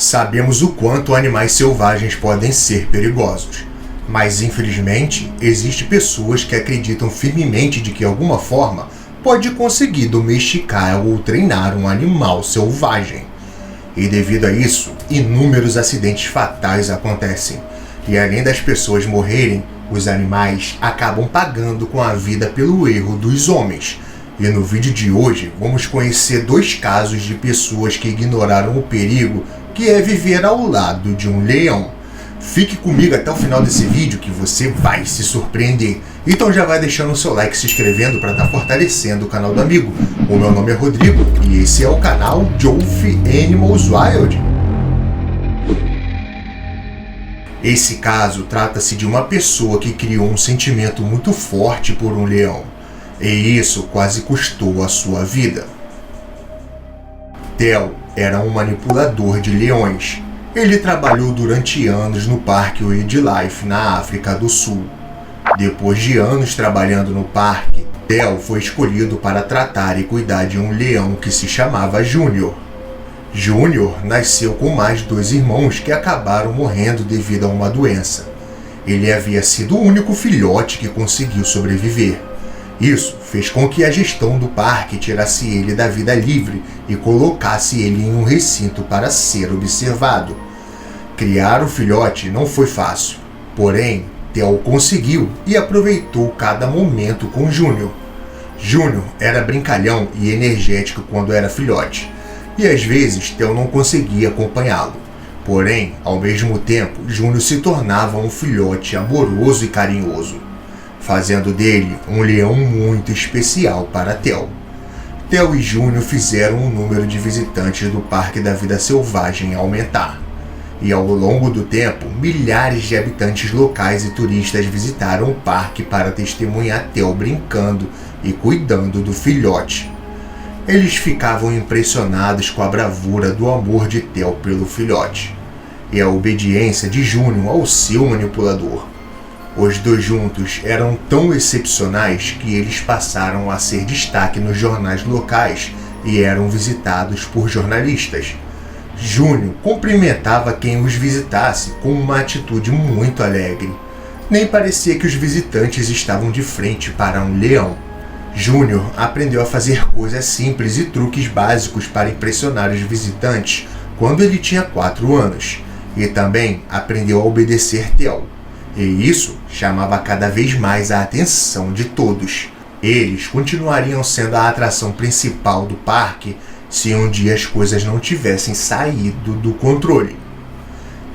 Sabemos o quanto animais selvagens podem ser perigosos, mas infelizmente existem pessoas que acreditam firmemente de que de alguma forma pode conseguir domesticar ou treinar um animal selvagem. E devido a isso, inúmeros acidentes fatais acontecem. E além das pessoas morrerem, os animais acabam pagando com a vida pelo erro dos homens. E no vídeo de hoje vamos conhecer 2 casos de pessoas que ignoraram o perigo que é viver ao lado de um leão. Fique comigo até o final desse vídeo que você vai se surpreender. Então já vai deixando o seu like e se inscrevendo para estar fortalecendo o canal do amigo. O meu nome é Rodrigo e esse é o canal Jofi Animals Wild. Esse caso trata-se de uma pessoa que criou um sentimento muito forte por um leão. E isso quase custou a sua vida. Theo era um manipulador de leões. Ele trabalhou durante anos no Parque Wildlife na África do Sul. Depois de anos trabalhando no parque, Theo foi escolhido para tratar e cuidar de um leão que se chamava Júnior. Júnior nasceu com mais 2 irmãos que acabaram morrendo devido a uma doença. Ele havia sido o único filhote que conseguiu sobreviver. Isso fez com que a gestão do parque tirasse ele da vida livre e colocasse ele em um recinto para ser observado. Criar o filhote não foi fácil, porém, Theo conseguiu e aproveitou cada momento com Júnior. Júnior era brincalhão e energético quando era filhote, e às vezes Theo não conseguia acompanhá-lo. Porém, ao mesmo tempo, Júnior se tornava um filhote amoroso e carinhoso, fazendo dele um leão muito especial para Theo. Theo e Júnior fizeram o número de visitantes do Parque da Vida Selvagem aumentar. E ao longo do tempo, milhares de habitantes locais e turistas visitaram o parque para testemunhar Theo brincando e cuidando do filhote. Eles ficavam impressionados com a bravura do amor de Theo pelo filhote e a obediência de Júnior ao seu manipulador. Os 2 juntos eram tão excepcionais que eles passaram a ser destaque nos jornais locais e eram visitados por jornalistas. Júnior cumprimentava quem os visitasse com uma atitude muito alegre. Nem parecia que os visitantes estavam de frente para um leão. Júnior aprendeu a fazer coisas simples e truques básicos para impressionar os visitantes quando ele tinha 4 anos. E também aprendeu a obedecer Theo. E isso chamava cada vez mais a atenção de todos. Eles continuariam sendo a atração principal do parque se um dia as coisas não tivessem saído do controle.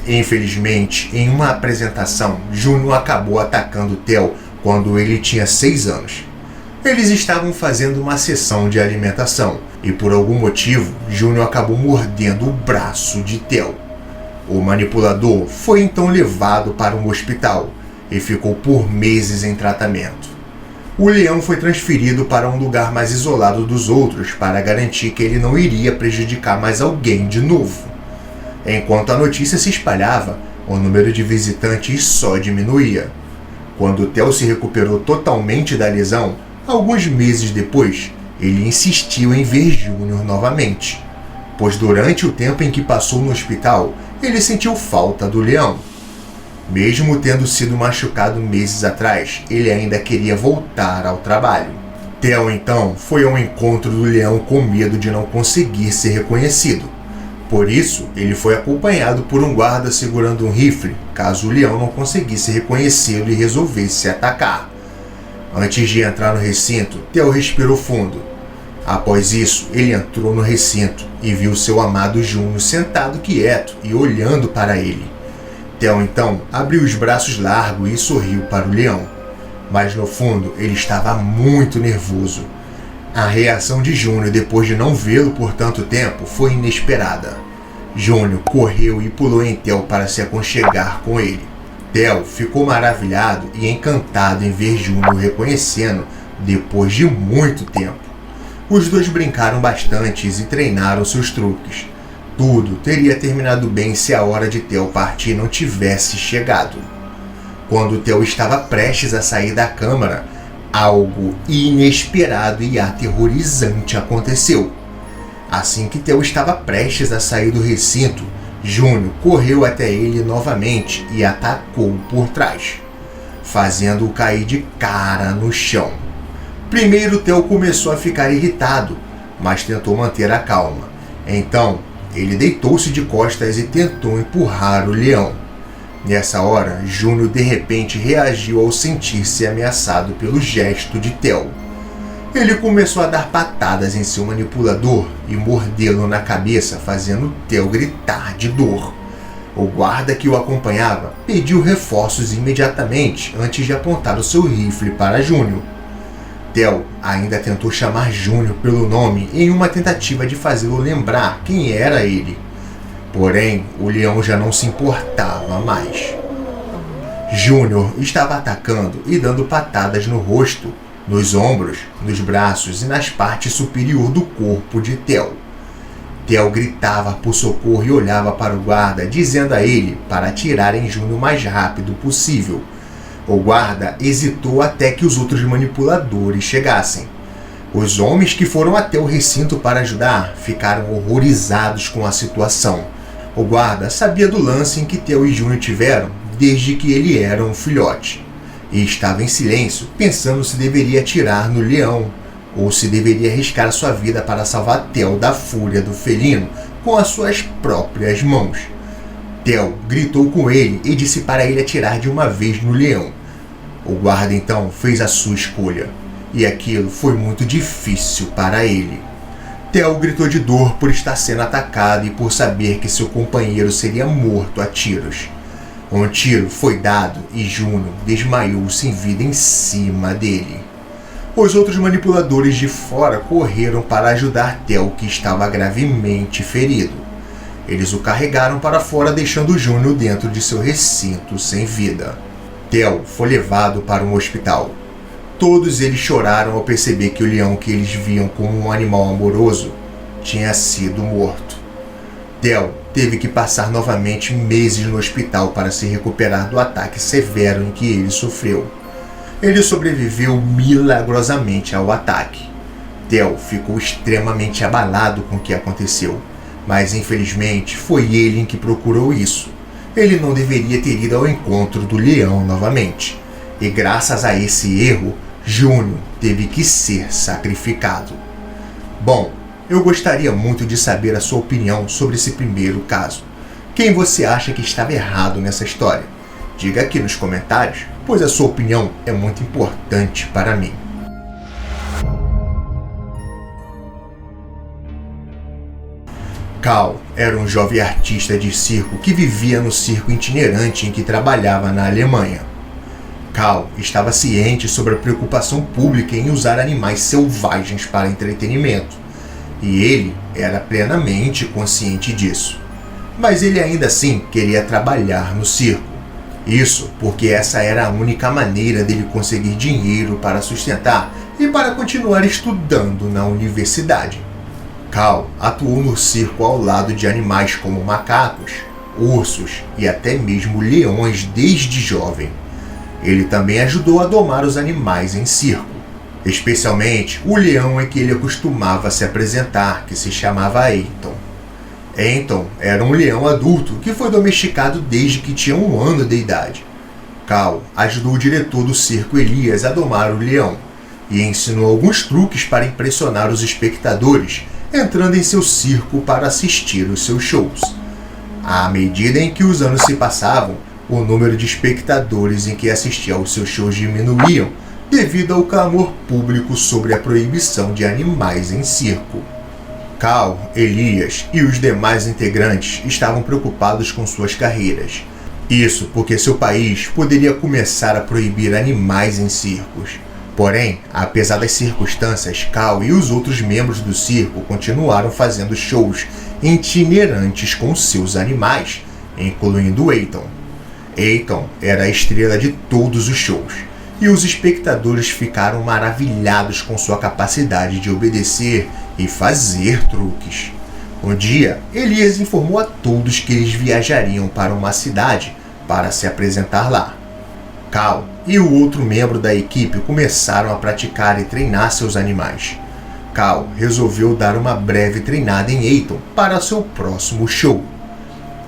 Infelizmente, em uma apresentação, Júnior acabou atacando Theo quando ele tinha 6 anos. Eles estavam fazendo uma sessão de alimentação e por algum motivo, Júnior acabou mordendo o braço de Theo. O manipulador foi então levado para um hospital e ficou por meses em tratamento. O leão foi transferido para um lugar mais isolado dos outros para garantir que ele não iria prejudicar mais alguém de novo. Enquanto a notícia se espalhava, o número de visitantes só diminuía. Quando Theo se recuperou totalmente da lesão, alguns meses depois, ele insistiu em ver Júnior novamente, pois durante o tempo em que passou no hospital, ele sentiu falta do leão. Mesmo tendo sido machucado meses atrás, ele ainda queria voltar ao trabalho. Theo então foi ao encontro do leão com medo de não conseguir ser reconhecido. Por isso, ele foi acompanhado por um guarda segurando um rifle, caso o leão não conseguisse reconhecê-lo e resolvesse atacar. Antes de entrar no recinto, Theo respirou fundo. Após isso, ele entrou no recinto e viu seu amado Júnior sentado quieto e olhando para ele. Theo então abriu os braços largos e sorriu para o leão. Mas no fundo, ele estava muito nervoso. A reação de Júnior depois de não vê-lo por tanto tempo foi inesperada. Júnior correu e pulou em Theo para se aconchegar com ele. Theo ficou maravilhado e encantado em ver Júnior reconhecendo depois de muito tempo. Os 2 brincaram bastante e treinaram seus truques. Tudo teria terminado bem se a hora de Theo partir não tivesse chegado. Quando Theo estava prestes a sair da câmara, algo inesperado e aterrorizante aconteceu. Assim que Theo estava prestes a sair do recinto, Júnior correu até ele novamente e atacou por trás, fazendo-o cair de cara no chão. Primeiro, Theo começou a ficar irritado, mas tentou manter a calma. Então, ele deitou-se de costas e tentou empurrar o leão. Nessa hora, Júnior de repente reagiu ao sentir-se ameaçado pelo gesto de Theo. Ele começou a dar patadas em seu manipulador e mordê-lo na cabeça, fazendo Theo gritar de dor. O guarda que o acompanhava pediu reforços imediatamente antes de apontar o seu rifle para Júnior. Theo ainda tentou chamar Júnior pelo nome em uma tentativa de fazê-lo lembrar quem era ele. Porém, o leão já não se importava mais. Júnior estava atacando e dando patadas no rosto, nos ombros, nos braços e nas partes superior do corpo de Theo. Theo gritava por socorro e olhava para o guarda, dizendo a ele para atirar em Júnior o mais rápido possível. O guarda hesitou até que os outros manipuladores chegassem. Os homens que foram até o recinto para ajudar ficaram horrorizados com a situação. O guarda sabia do lance em que Theo e Júnior tiveram desde que ele era um filhote, e estava em silêncio, pensando se deveria atirar no leão ou se deveria arriscar sua vida para salvar Theo da fúria do felino com as suas próprias mãos. Theo gritou com ele e disse para ele atirar de uma vez no leão. O guarda então fez a sua escolha, e aquilo foi muito difícil para ele. Theo gritou de dor por estar sendo atacado e por saber que seu companheiro seria morto a tiros. Um tiro foi dado e Júnior desmaiou sem vida em cima dele. Os outros manipuladores de fora correram para ajudar Theo, que estava gravemente ferido. Eles o carregaram para fora, deixando Júnior dentro de seu recinto sem vida. Theo foi levado para um hospital. Todos eles choraram ao perceber que o leão que eles viam como um animal amoroso tinha sido morto. Theo teve que passar novamente meses no hospital para se recuperar do ataque severo em que ele sofreu. Ele sobreviveu milagrosamente ao ataque. Theo ficou extremamente abalado com o que aconteceu, mas infelizmente foi ele que procurou isso. Ele não deveria ter ido ao encontro do leão novamente, e graças a esse erro, Júnior teve que ser sacrificado. Bom, eu gostaria muito de saber a sua opinião sobre esse primeiro caso. Quem você acha que estava errado nessa história? Diga aqui nos comentários, pois a sua opinião é muito importante para mim. Karl era um jovem artista de circo que vivia no circo itinerante em que trabalhava na Alemanha. Karl estava ciente sobre a preocupação pública em usar animais selvagens para entretenimento, e ele era plenamente consciente disso. Mas ele ainda assim queria trabalhar no circo. Isso porque essa era a única maneira dele conseguir dinheiro para sustentar e para continuar estudando na universidade. Karl atuou no circo ao lado de animais como macacos, ursos e até mesmo leões desde jovem. Ele também ajudou a domar os animais em circo, especialmente o leão em que ele costumava se apresentar, que se chamava Eiton. Eiton era um leão adulto que foi domesticado desde que tinha 1 ano de idade. Karl ajudou o diretor do circo Elias a domar o leão e ensinou alguns truques para impressionar os espectadores entrando em seu circo para assistir os seus shows. À medida em que os anos se passavam, o número de espectadores em que assistia aos seus shows diminuíam devido ao clamor público sobre a proibição de animais em circo. Karl, Elias e os demais integrantes estavam preocupados com suas carreiras. Isso porque seu país poderia começar a proibir animais em circos. Porém, apesar das circunstâncias, Karl e os outros membros do circo continuaram fazendo shows itinerantes com seus animais, incluindo Eiton. Eiton era a estrela de todos os shows, e os espectadores ficaram maravilhados com sua capacidade de obedecer e fazer truques. Um dia, Elias informou a todos que eles viajariam para uma cidade para se apresentar lá. Karl e o outro membro da equipe começaram a praticar e treinar seus animais. Karl resolveu dar uma breve treinada em Eiton para seu próximo show.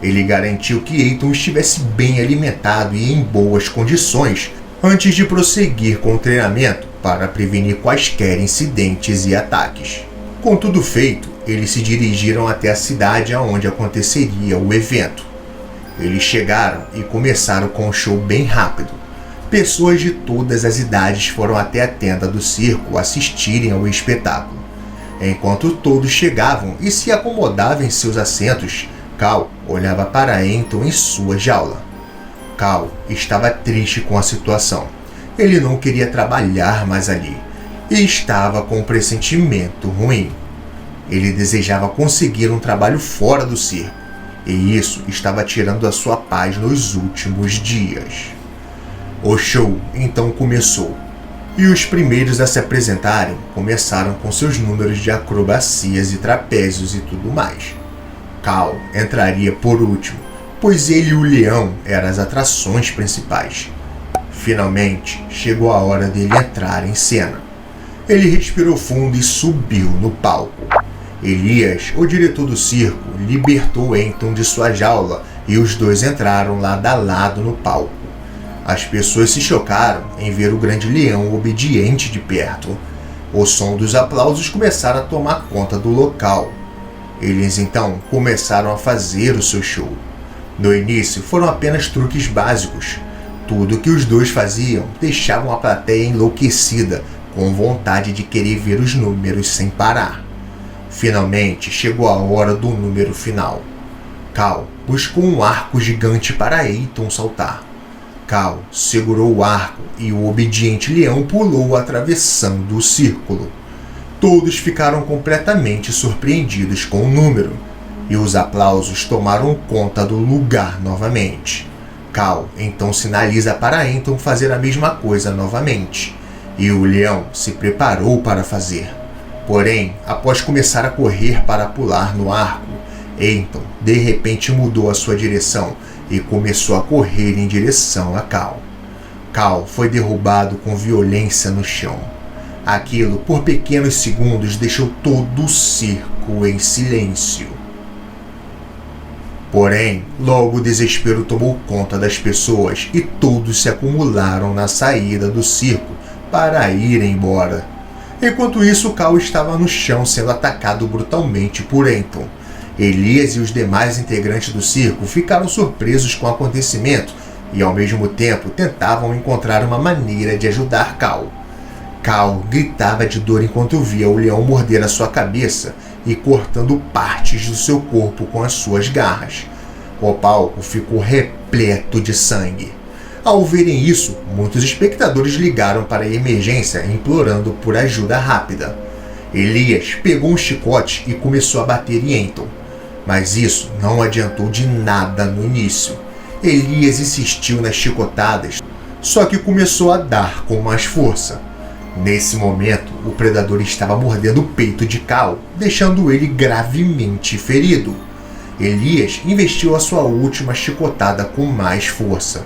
Ele garantiu que Eyton estivesse bem alimentado e em boas condições antes de prosseguir com o treinamento para prevenir quaisquer incidentes e ataques. Com tudo feito, eles se dirigiram até a cidade onde aconteceria o evento. Eles chegaram e começaram com um show bem rápido. Pessoas de todas as idades foram até a tenda do circo assistirem ao espetáculo. Enquanto todos chegavam e se acomodavam em seus assentos, Cal olhava para Eyton em sua jaula. Cal estava triste com a situação. Ele não queria trabalhar mais ali e estava com um pressentimento ruim. Ele desejava conseguir um trabalho fora do circo, e isso estava tirando a sua paz nos últimos dias. O show então começou, e os primeiros a se apresentarem começaram com seus números de acrobacias e trapézios e tudo mais. Cal entraria por último, pois ele e o leão eram as atrações principais. Finalmente, chegou a hora dele entrar em cena. Ele respirou fundo e subiu no palco. Elias, o diretor do circo, libertou Eyton de sua jaula e os dois entraram lado a lado no palco. As pessoas se chocaram em ver o grande leão obediente de perto. O som dos aplausos começaram a tomar conta do local. Eles então começaram a fazer o seu show. No início foram apenas truques básicos. Tudo que os dois faziam deixavam a plateia enlouquecida, com vontade de querer ver os números sem parar. Finalmente chegou a hora do número final. Cal buscou um arco gigante para Eyton saltar. Cal segurou o arco e o obediente leão pulou atravessando o círculo. Todos ficaram completamente surpreendidos com o número, e os aplausos tomaram conta do lugar novamente. Cal então sinaliza para Eyton fazer a mesma coisa novamente, e o leão se preparou para fazer. Porém, após começar a correr para pular no arco, Eyton de repente mudou a sua direção e começou a correr em direção a Cal. Cal foi derrubado com violência no chão. Aquilo, por pequenos segundos, deixou todo o circo em silêncio. Porém, logo o desespero tomou conta das pessoas e todos se acumularam na saída do circo para ir embora. Enquanto isso, Cal estava no chão sendo atacado brutalmente por Eyton. Elias e os demais integrantes do circo ficaram surpresos com o acontecimento e, ao mesmo tempo, tentavam encontrar uma maneira de ajudar Cal. Cal gritava de dor enquanto via o leão morder a sua cabeça e cortando partes do seu corpo com as suas garras. O palco ficou repleto de sangue. Ao verem isso, muitos espectadores ligaram para a emergência implorando por ajuda rápida. Elias pegou um chicote e começou a bater em Eyton, mas isso não adiantou de nada no início. Elias insistiu nas chicotadas, só que começou a dar com mais força. Nesse momento, o predador estava mordendo o peito de Cal, deixando ele gravemente ferido. Elias investiu a sua última chicotada com mais força,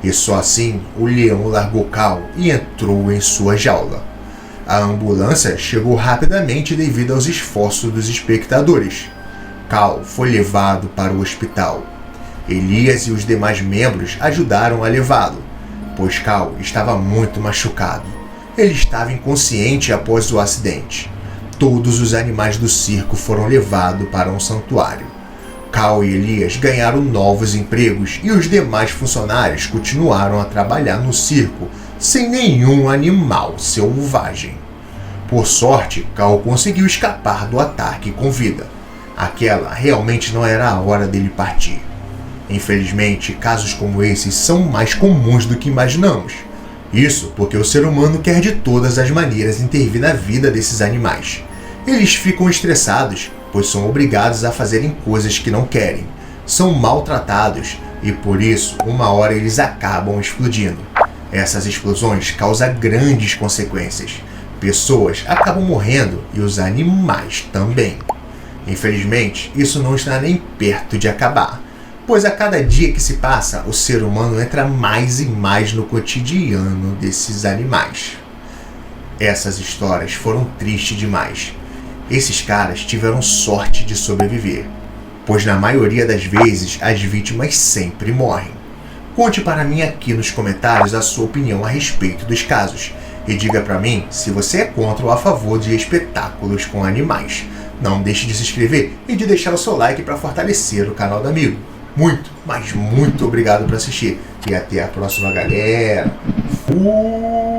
e só assim o leão largou Cal e entrou em sua jaula. A ambulância chegou rapidamente devido aos esforços dos espectadores. Cal foi levado para o hospital. Elias e os demais membros ajudaram a levá-lo, pois Cal estava muito machucado. Ele estava inconsciente após o acidente. Todos os animais do circo foram levados para um santuário. Cal e Elias ganharam novos empregos e os demais funcionários continuaram a trabalhar no circo sem nenhum animal selvagem. Por sorte, Cal conseguiu escapar do ataque com vida. Aquela realmente não era a hora dele partir. Infelizmente, casos como esses são mais comuns do que imaginamos. Isso porque o ser humano quer de todas as maneiras intervir na vida desses animais. Eles ficam estressados, pois são obrigados a fazerem coisas que não querem. São maltratados e por isso, uma hora eles acabam explodindo. Essas explosões causam grandes consequências. Pessoas acabam morrendo e os animais também. Infelizmente, isso não está nem perto de acabar, pois a cada dia que se passa, o ser humano entra mais e mais no cotidiano desses animais. Essas histórias foram tristes demais. Esses caras tiveram sorte de sobreviver. pois na maioria das vezes as vítimas sempre morrem. Conte para mim aqui nos comentários a sua opinião a respeito dos casos e diga para mim se você é contra ou a favor de espetáculos com animais. Não deixe de se inscrever e de deixar o seu like para fortalecer o canal do amigo. Muito, mas muito obrigado por assistir e até a próxima, galera. Fui!